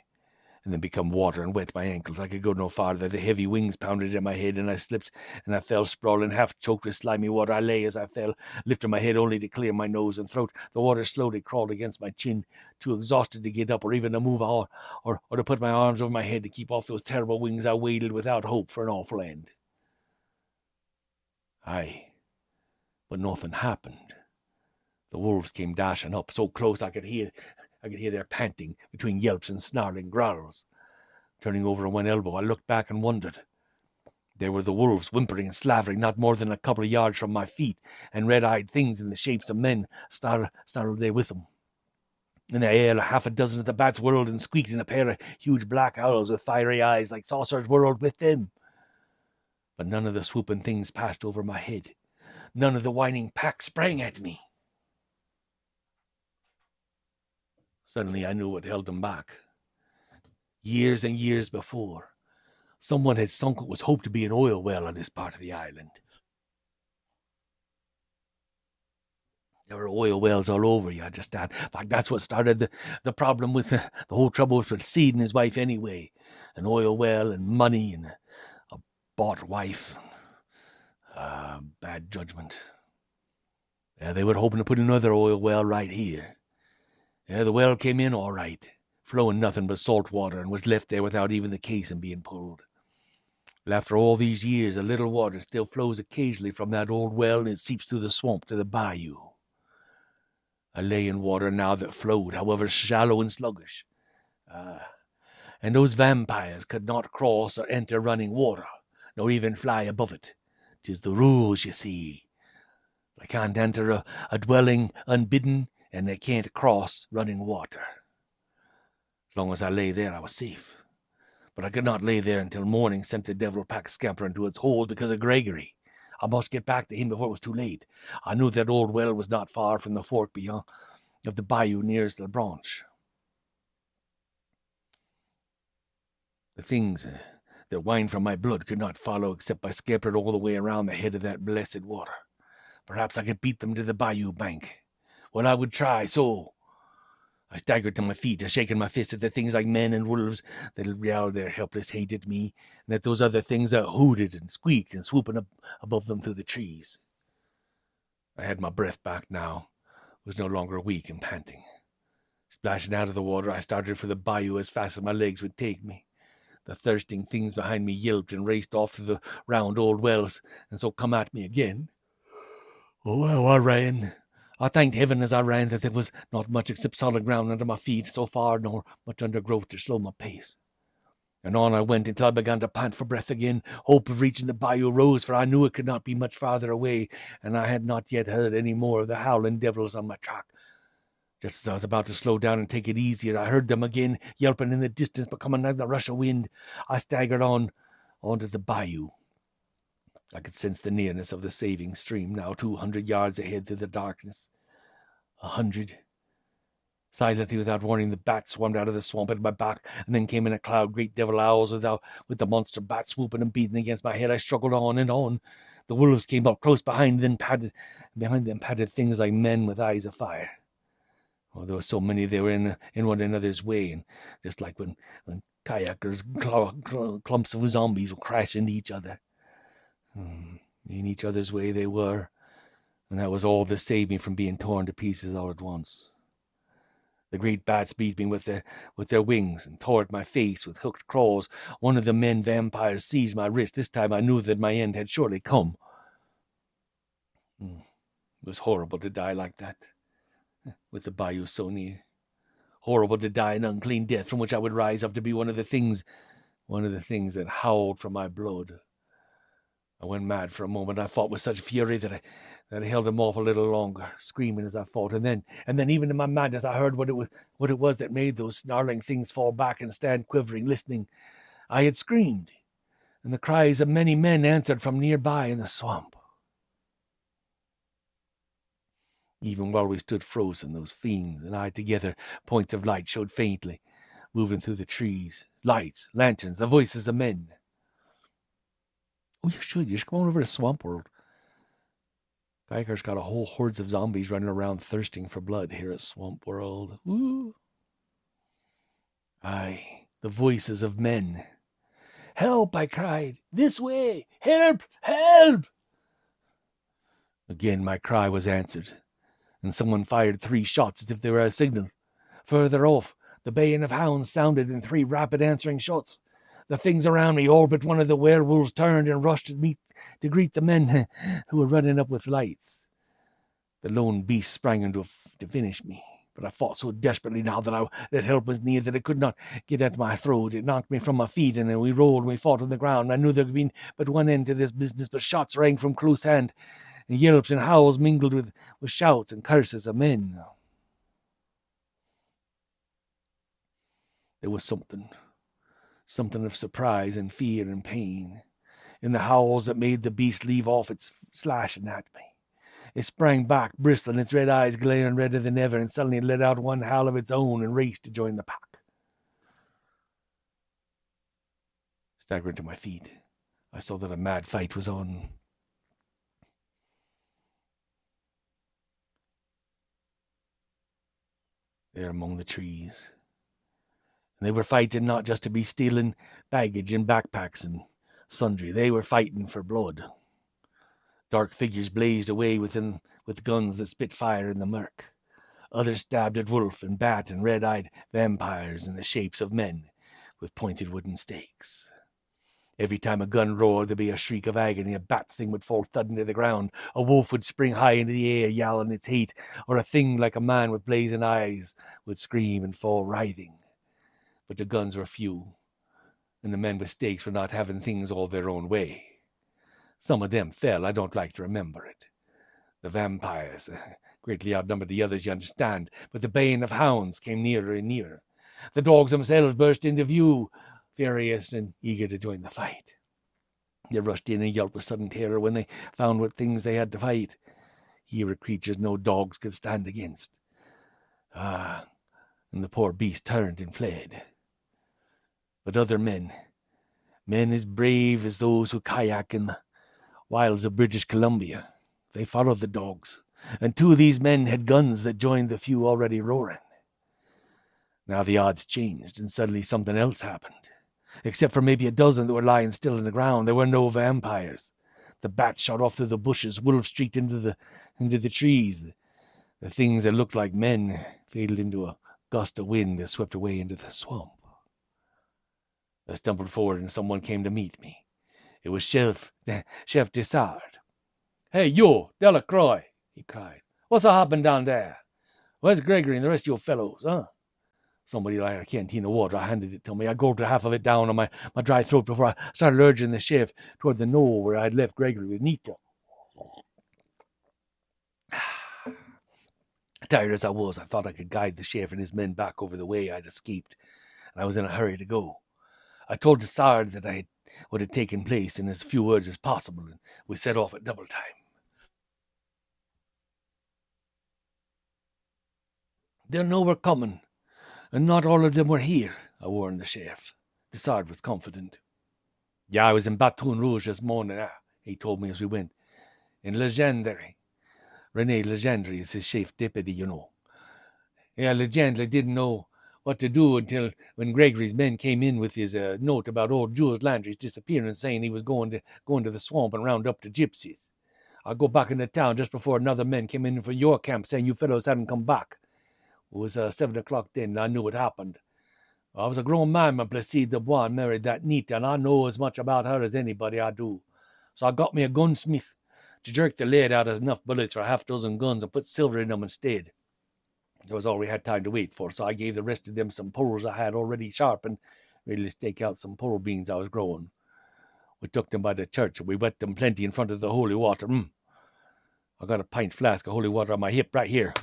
and then become water and wet my ankles. I could go no farther. The heavy wings pounded at my head, and I slipped, and I fell sprawling, half choked with slimy water. I lay as I fell, lifting my head only to clear my nose and throat. The water slowly crawled against my chin, too exhausted to get up or even to move on, or to put my arms over my head to keep off those terrible wings. I waited without hope for an awful end. Aye, but nothing happened. The wolves came dashing up, so close I could hear their panting between yelps and snarling growls. Turning over on one elbow, I looked back and wondered. There were the wolves, whimpering and slavering, not more than a couple of yards from my feet, and red-eyed things in the shapes of men snarled there with them. In the air, half a dozen of the bats whirled and squeaked, and a pair of huge black owls with fiery eyes like saucers whirled with them. But none of the swooping things passed over my head. None of the whining pack sprang at me. Suddenly I knew what held them back. Years and years before, someone had sunk what was hoped to be an oil well on this part of the island. There were oil wells all over, you understand. In fact, that's what started the problem with the whole trouble with Seed and his wife anyway. An oil well and money and a bought wife. Bad judgment. They were hoping to put another oil well right here. The well came in all right, flowing nothing but salt water, and was left there without even the casing being pulled. But after all these years, a little water still flows occasionally from that old well, and it seeps through the swamp to the bayou. A lay in water now that flowed, however shallow and sluggish. And those vampires could not cross or enter running water. nor even fly above it. 'Tis the rules, you see. I can't enter a dwelling unbidden, and they can't cross running water. As long as I lay there, I was safe. But I could not lay there until morning sent the devil pack scampering to its hole because of Gregory. I must get back to him before it was too late. I knew that old well was not far from the fork beyond of the bayou nearest the branch. The things that whined from my blood could not follow except by scampering all the way around the head of that blessed water. Perhaps I could beat them to the bayou bank. Well, I would try, so. I staggered to my feet, shaking my fist at the things like men and wolves that yelled their helpless hate at me, and at those other things that hooted and squeaked and swooping up above them through the trees. I had my breath back now, was no longer weak and panting. Splashing out of the water, I started for the bayou as fast as my legs would take me. The thirsting things behind me yelped and raced off to the round old wells, and so come at me again. Oh, how I ran! I thanked heaven as I ran that there was not much except solid ground under my feet so far, nor much undergrowth to slow my pace. And on I went until I began to pant for breath again. Hope of reaching the bayou rose, for I knew it could not be much farther away, and I had not yet heard any more of the howling devils on my track. Just as I was about to slow down and take it easier, I heard them again, yelping in the distance, but coming like the rush of wind. I staggered onto the bayou. I could sense the nearness of the saving stream, now 200 yards ahead through the darkness. 100. Silently, without warning, the bat swarmed out of the swamp at my back, and then came in a cloud, great devil owls with the monster bat swooping and beating against my head. I struggled on and on. The wolves came up close behind, then behind them padded things like men with eyes of fire. Oh, there were so many they were in one another's way, and just like when kayakers, clumps of zombies will crash into each other. In each other's way they were, and that was all that saved me from being torn to pieces all at once. The great bats beat me with their wings and tore at my face with hooked claws. One of the men vampires seized my wrist. This time I knew that my end had surely come. It was horrible to die like that, with the bayou so near. Horrible to die an unclean death from which I would rise up to be one of the things that howled for my blood. I went mad for a moment. I fought with such fury that I held him off a little longer, screaming as I fought. And then even in my madness, I heard what it was that made those snarling things fall back and stand quivering, listening. I had screamed, and the cries of many men answered from nearby in the swamp. Even while we stood frozen, those fiends and I together, points of light showed faintly, moving through the trees. Lights, lanterns, the voices of men. Oh, you should come on over to Swamp World. Geiger's got a whole hordes of zombies running around thirsting for blood here at Swamp World. Woo! Aye, the voices of men. Help, I cried. This way! Help! Help! Again my cry was answered, and someone fired 3 shots as if they were a signal. Further off, the baying of hounds sounded in 3 rapid answering shots. The things around me, all but one of the werewolves, turned and rushed at me to greet the men who were running up with lights. The lone beast sprang in to finish me, but I fought so desperately now that help was near that it could not get at my throat. It knocked me from my feet, and then we rolled and we fought on the ground. I knew there had been but one end to this business, but shots rang from close hand, and yelps and howls mingled with shouts and curses of men. There was something of surprise and fear and pain in the howls that made the beast leave off its slashing at me. It sprang back, bristling, its red eyes glaring redder than ever, and suddenly it let out one howl of its own and raced to join the pack. Staggering to my feet, I saw that a mad fight was on. There among the trees. And they were fighting not just to be stealing baggage and backpacks and sundry. They were fighting for blood. Dark figures blazed away with guns that spit fire in the murk. Others stabbed at wolf and bat and red-eyed vampires in the shapes of men with pointed wooden stakes. Every time a gun roared, there'd be a shriek of agony. A bat thing would fall thudding to the ground. A wolf would spring high into the air, yowling its hate, or a thing like a man with blazing eyes would scream and fall writhing. But the guns were few, and the men with stakes for not having things all their own way. Some of them fell. I don't like to remember it. The vampires greatly outnumbered the others, you understand, but the baying of hounds came nearer and nearer. The dogs themselves burst into view, furious and eager to join the fight. They rushed in and yelped with sudden terror when they found what things they had to fight. Here were creatures no dogs could stand against. And the poor beast turned and fled. But other men as brave as those who kayak in the wilds of British Columbia, they followed the dogs, and 2 of these men had guns that joined the few already roaring. Now the odds changed, and suddenly something else happened. Except for maybe a dozen that were lying still on the ground, there were no vampires. The bats shot off through the bushes, wolves streaked into the trees. The things that looked like men faded into a gust of wind that swept away into the swamp. I stumbled forward and someone came to meet me. It was Chef Dessard. "Hey, you, Delacroix," he cried. "What's happened down there? Where's Gregory and the rest of you fellows, huh?" Somebody like a canteen of water. I handed it to me. I gulped half of it down on my dry throat before I started urging the chef toward the knoll where I'd left Gregory with Nita. Tired as I was, I thought I could guide the chef and his men back over the way I'd escaped, and I was in a hurry to go. I told Dessard that what had taken place in as few words as possible, and we set off at double time. "They'll know we're coming, and not all of them were here," I warned the chef. Dessard was confident. "Yeah, I was in Baton Rouge this morning," he told me as we went. "In Legendre. René Legendre is his chef deputy, you know. Yeah, Legendre didn't know what to do until when Gregory's men came in with his note about old Jules Landry's disappearance, saying he was going to the swamp and round up the gypsies. I go back into town just before another men came in from your camp saying you fellows hadn't come back. It was 7 o'clock then, and I knew what happened. I was a grown man when Placides married that Nita, and I know as much about her as anybody I do. So I got me a gunsmith to jerk the lead out of enough bullets for 6 guns and put silver in them instead. That was all we had time to wait for, so I gave the rest of them some poles I had already sharpened, ready to stake out some pole beans I was growing. We took them by the church, and we wet them plenty in front of the holy water. I got a pint flask of holy water on my hip right here.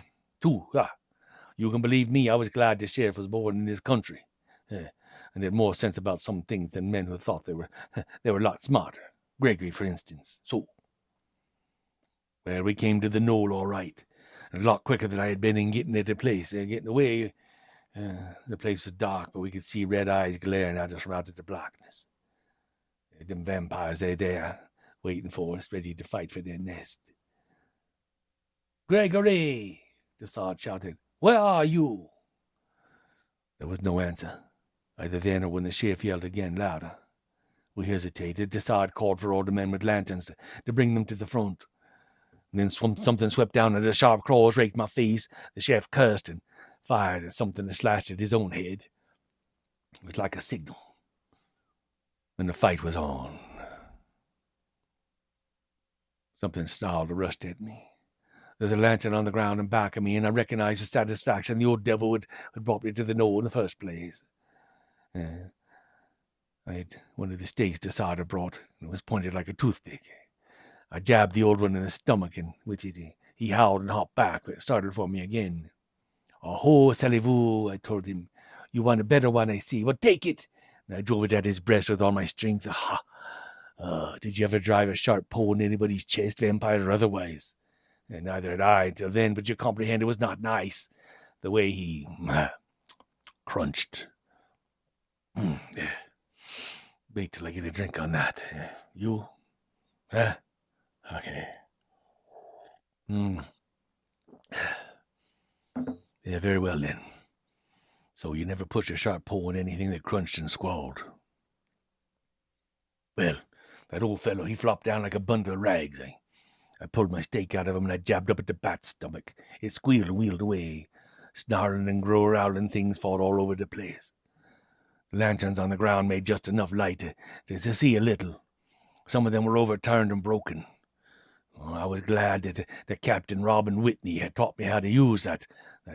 2. You can believe me, I was glad the sheriff was born in this country, and had more sense about some things than men who thought they were a lot smarter. Gregory, for instance. So, well, we came to the knoll all right, and a lot quicker than I had been in getting at the place. Getting away, the place was dark, but we could see red eyes glaring at us from out of the blackness. Them vampires, they're there, waiting for us, ready to fight for their nest. "Gregory!" Dessard shouted. "Where are you?" There was no answer, either then or when the sheriff yelled again, louder. We hesitated. Dessard called for all the men with lanterns to bring them to the front. And then something swept down and the sharp claws raked my face. The sheriff cursed and fired at something that slashed at his own head. It was like a signal. And the fight was on. Something snarled and rushed at me. There's a lantern on the ground in back of me, and I recognized with satisfaction the old devil had brought me to the knoll in the first place. I had one of the stakes Dessard had brought, and it was pointed like a toothpick. I jabbed the old one in the stomach, and with it he howled and hopped back, but it started for me again. "Oh, savez-vous," I told him. "You want a better one, I see. Well, take it." And I drove it at his breast with all my strength. Did you ever drive a sharp pole in anybody's chest, vampire or otherwise? And neither had I until then, but you comprehend it was not nice. The way he crunched. Wait till I get a drink on that. You? Okay. Yeah, very well then. So you never put your sharp pole in anything that crunched and squalled. Well, that old fellow, he flopped down like a bundle of rags, I pulled my stake out of him and I jabbed up at the bat's stomach. It squealed and wheeled away. Snarling and growling things fought all over the place. The lanterns on the ground made just enough light to see a little. Some of them were overturned and broken. I was glad that Captain Robin Whitney had taught me how to use that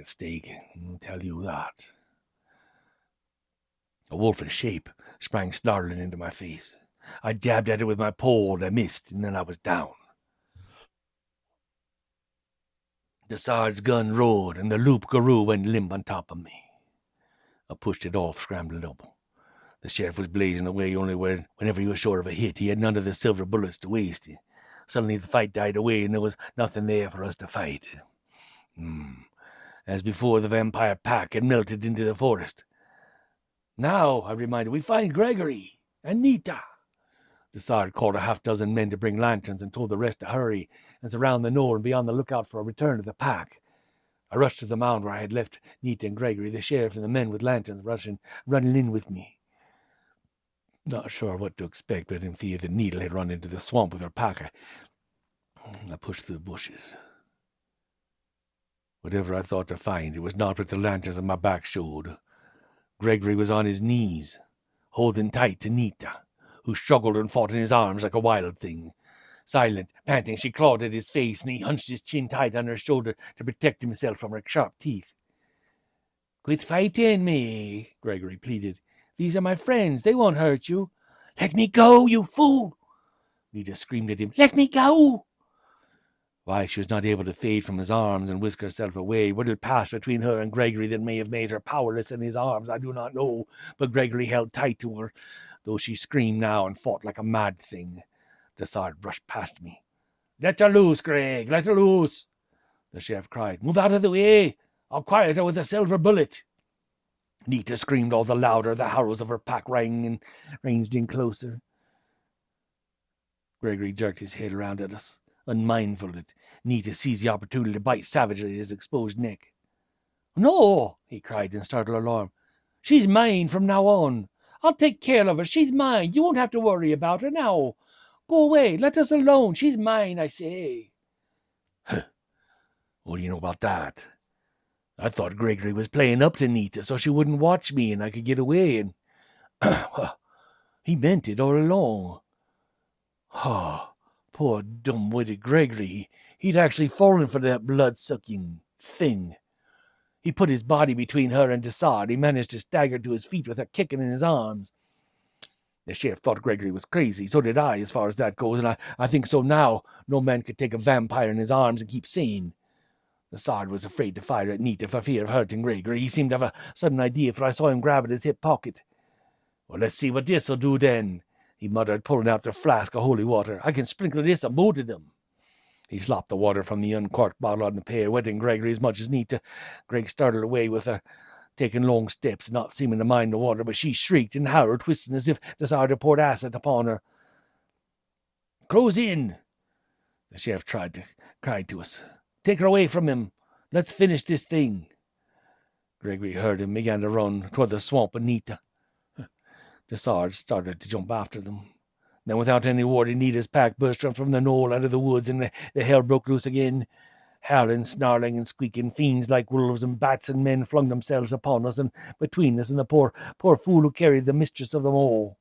stake. I'll tell you that. A wolfish shape sprang snarling into my face. I jabbed at it with my pole, I missed, and then I was down. The Sard's gun roared, and the loop garoo went limp on top of me. I pushed it off, scrambled up. The sheriff was blazing away only whenever he was sure of a hit. He had none of the silver bullets to waste. Suddenly the fight died away, and there was nothing there for us to fight. As before, the vampire pack had melted into the forest. Now, I reminded, we find Gregory and Nita. The Sard called a half-dozen men to bring lanterns and told the rest to hurry and surround the knoll and be on the lookout for a return of the pack. I rushed to the mound where I had left Nita and Gregory, the sheriff and the men with lanterns running in with me. Not sure what to expect, but in fear that Nita had run into the swamp with her pack, I pushed through the bushes. Whatever I thought to find, it was not what the lanterns on my back showed. Gregory was on his knees, holding tight to Nita, who struggled and fought in his arms like a wild thing. Silent, panting, she clawed at his face, and he hunched his chin tight on her shoulder to protect himself from her sharp teeth. "Quit fighting me," Gregory pleaded. "These are my friends. They won't hurt you." "Let me go, you fool!" Nita screamed at him. "Let me go!" Why she was not able to fade from his arms and whisk herself away, what had passed between her and Gregory that may have made her powerless in his arms, I do not know, but Gregory held tight to her, though she screamed now and fought like a mad thing. The Sard brushed past me. "Let her loose, Greg, let her loose!" the sheriff cried. "Move out of the way! I'll quiet her with a silver bullet." Nita screamed all the louder. The howls of her pack rang and ranged in closer. Gregory jerked his head around at us, unmindful that Nita seized the opportunity to bite savagely at his exposed neck. "No!" he cried in startled alarm. "She's mine from now on. I'll take care of her. She's mine. You won't have to worry about her now. Go away. Let us alone. She's mine, I say." What do you know about that? I thought Gregory was playing up to Nita so she wouldn't watch me and I could get away, and he meant it all along. Poor dumb-witted Gregory. He'd actually fallen for that blood-sucking thing. He put his body between her and Desard. He managed to stagger to his feet with her kicking in his arms. The sheriff thought Gregory was crazy. So did I, as far as that goes, and I think so now. No man could take a vampire in his arms and keep sane. The Sard was afraid to fire at Nita for fear of hurting Gregory. He seemed to have a sudden idea, for I saw him grab at his hip pocket. "Well, let's see what this'll do, then," he muttered, pulling out the flask of holy water. "I can sprinkle this on both of them." He slopped the water from the uncorked bottle on the pair, wetting Gregory as much as Nita. Greg started away with her, taking long steps, not seeming to mind the water, but she shrieked and howled, twisting as if Desard had poured acid upon her. "Close in," the sheriff cried to us. "Take her away from him. Let's finish this thing." Gregory heard him, began to run toward the swamp and Nita. Desard started to jump after them. Then, without any warning, Nita's pack burst from the knoll out of the woods, and the hell broke loose again. Howling, snarling, and squeaking, fiends like wolves and bats and men flung themselves upon us and between us and the poor fool who carried the mistress of them all.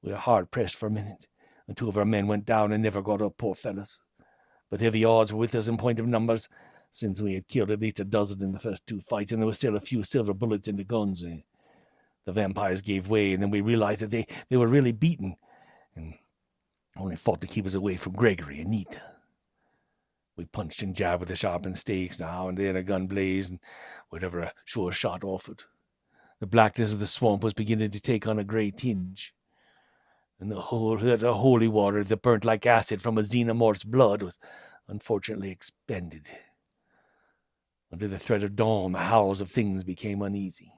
We were hard pressed for a minute, and 2 of our men went down and never got up, poor fellows. But heavy odds were with us in point of numbers, since we had killed at least a dozen in the first 2 fights, and there were still a few silver bullets in the guns. The vampires gave way, and then we realized that they were really beaten, and only fought to keep us away from Gregory and Nita. We punched and jabbed with the sharpened stakes now, and then a gun blazed, and whatever a sure shot offered. The blackness of the swamp was beginning to take on a grey tinge, and the holy water that burnt like acid from a xenomorph's blood was unfortunately expended. Under the threat of dawn, the howls of things became uneasy.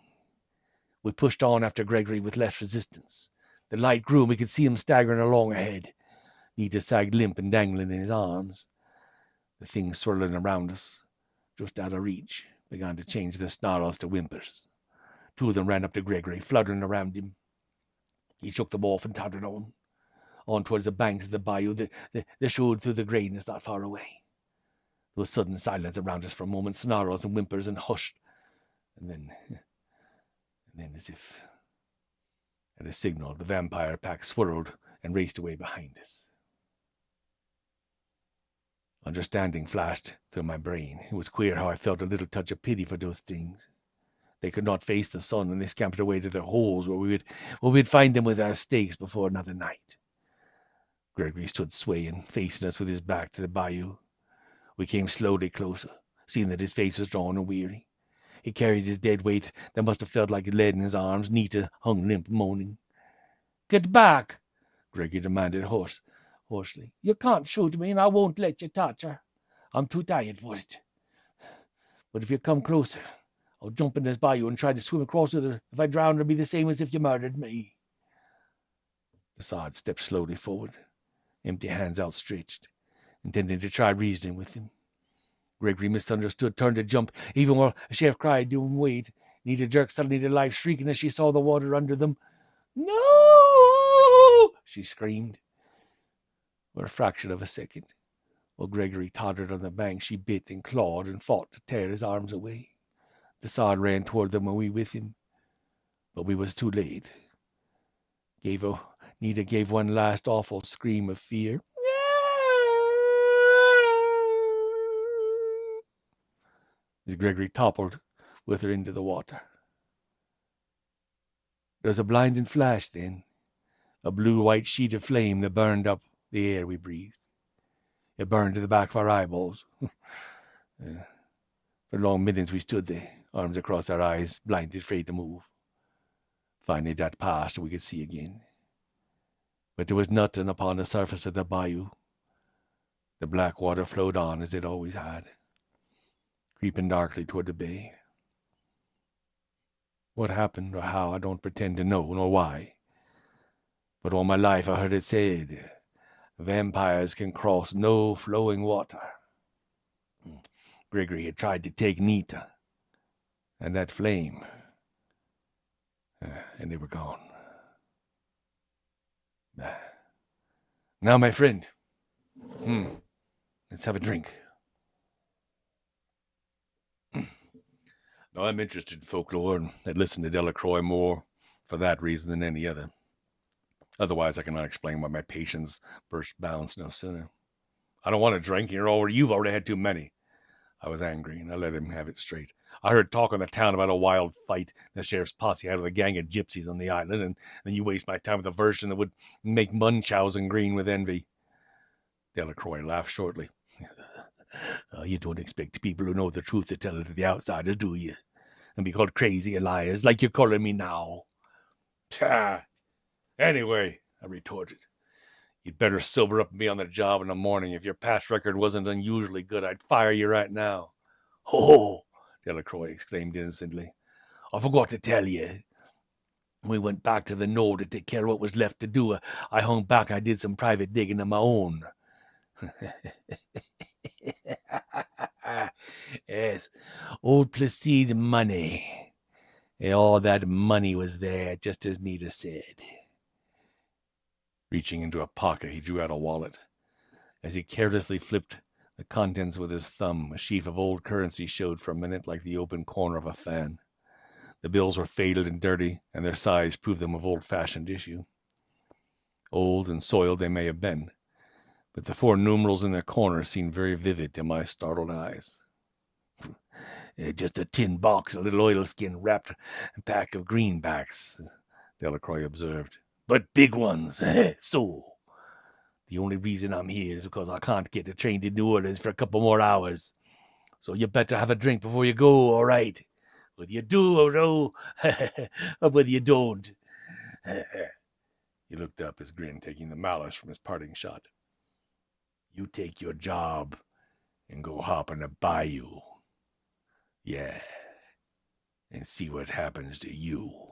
We pushed on after Gregory with less resistance. The light grew, and we could see him staggering along ahead. Nita sagged limp and dangling in his arms. The things swirling around us, just out of reach, began to change their snarls to whimpers. 2 of them ran up to Gregory, fluttering around him. He shook them off and tottered on towards the banks of the bayou that showed through the greyness not far away. There was sudden silence around us for a moment, snarls and whimpers and hushed, and then as if at a signal, the vampire pack swirled and raced away behind us. Understanding flashed through my brain. It was queer how I felt a little touch of pity for those things. They could not face the sun, and they scampered away to their holes where we'd find them with our stakes before another night. Gregory stood swaying, facing us with his back to the bayou. We came slowly closer, seeing that his face was drawn and weary. He carried his dead weight that must have felt like lead in his arms. Nita hung limp, moaning. "Get back!" Gregory demanded hoarsely. "You can't shoot me, and I won't let you touch her. I'm too tired for it. But if you come closer, I'll jump in this bayou and try to swim across with her. If I drown, it'll be the same as if you murdered me." The Sod stepped slowly forward, empty hands outstretched, intending to try reasoning with him. Gregory misunderstood, turned to jump, even while a Sheriff cried to him, "Wait." Nita jerked suddenly to life, shrieking as she saw the water under them. "No!" she screamed. For a fraction of a second, while Gregory tottered on the bank, she bit and clawed and fought to tear his arms away. The Sod ran toward them and we with him, but we was too late. Nita gave one last awful scream of fear. As Gregory toppled with her into the water. There was a blinding flash then, a blue-white sheet of flame that burned up the air we breathed. It burned to the back of our eyeballs. For long minutes we stood there, arms across our eyes, blinded, afraid to move. Finally that passed and we could see again. But there was nothing upon the surface of the bayou. The black water flowed on as it always had, creeping darkly toward the bay. What happened or how I don't pretend to know, nor why. But all my life I heard it said, vampires can cross no flowing water. Gregory had tried to take Nita and that flame, and they were gone. Now, my friend, let's have a drink. Now, I'm interested in folklore, and I'd listen to Delacroix more for that reason than any other. Otherwise, I cannot explain why my patience burst bounds no sooner. I don't want a drink, you've already had too many. I was angry, and I let him have it straight. I heard talk in the town about a wild fight the sheriff's posse had with a gang of gypsies on the island, and then you waste my time with a version that would make Munchausen green with envy. Delacroix laughed shortly. You don't expect people who know the truth to tell it to the outsiders, do you? And be called crazy and liars, like you're calling me now. Anyway, I retorted, you'd better sober up and be on the job in the morning. If your past record wasn't unusually good, I'd fire you right now. "Oh!" Delacroix exclaimed innocently. "I forgot to tell you. We went back to the knoll to take care of what was left to do. I hung back and I did some private digging of my own." Yes, old Placide money. All that money was there, just as Nita said. Reaching into a pocket, he drew out a wallet. As he carelessly flipped the contents with his thumb, a sheaf of old currency showed for a minute like the open corner of a fan. The bills were faded and dirty, and their size proved them of old-fashioned issue. Old and soiled they may have been, but the 4 numerals in their corners seemed very vivid to my startled eyes. "Just a tin box, a little oilskin wrapped pack of greenbacks," Delacroix observed. "But big ones, so. The only reason I'm here is because I can't get the train to New Orleans for a couple more hours. So you better have a drink before you go, all right? Whether you do or no, or whether you don't." He looked up, his grin taking the malice from his parting shot. "You take your job and go hop in the bayou. Yeah, and see what happens to you."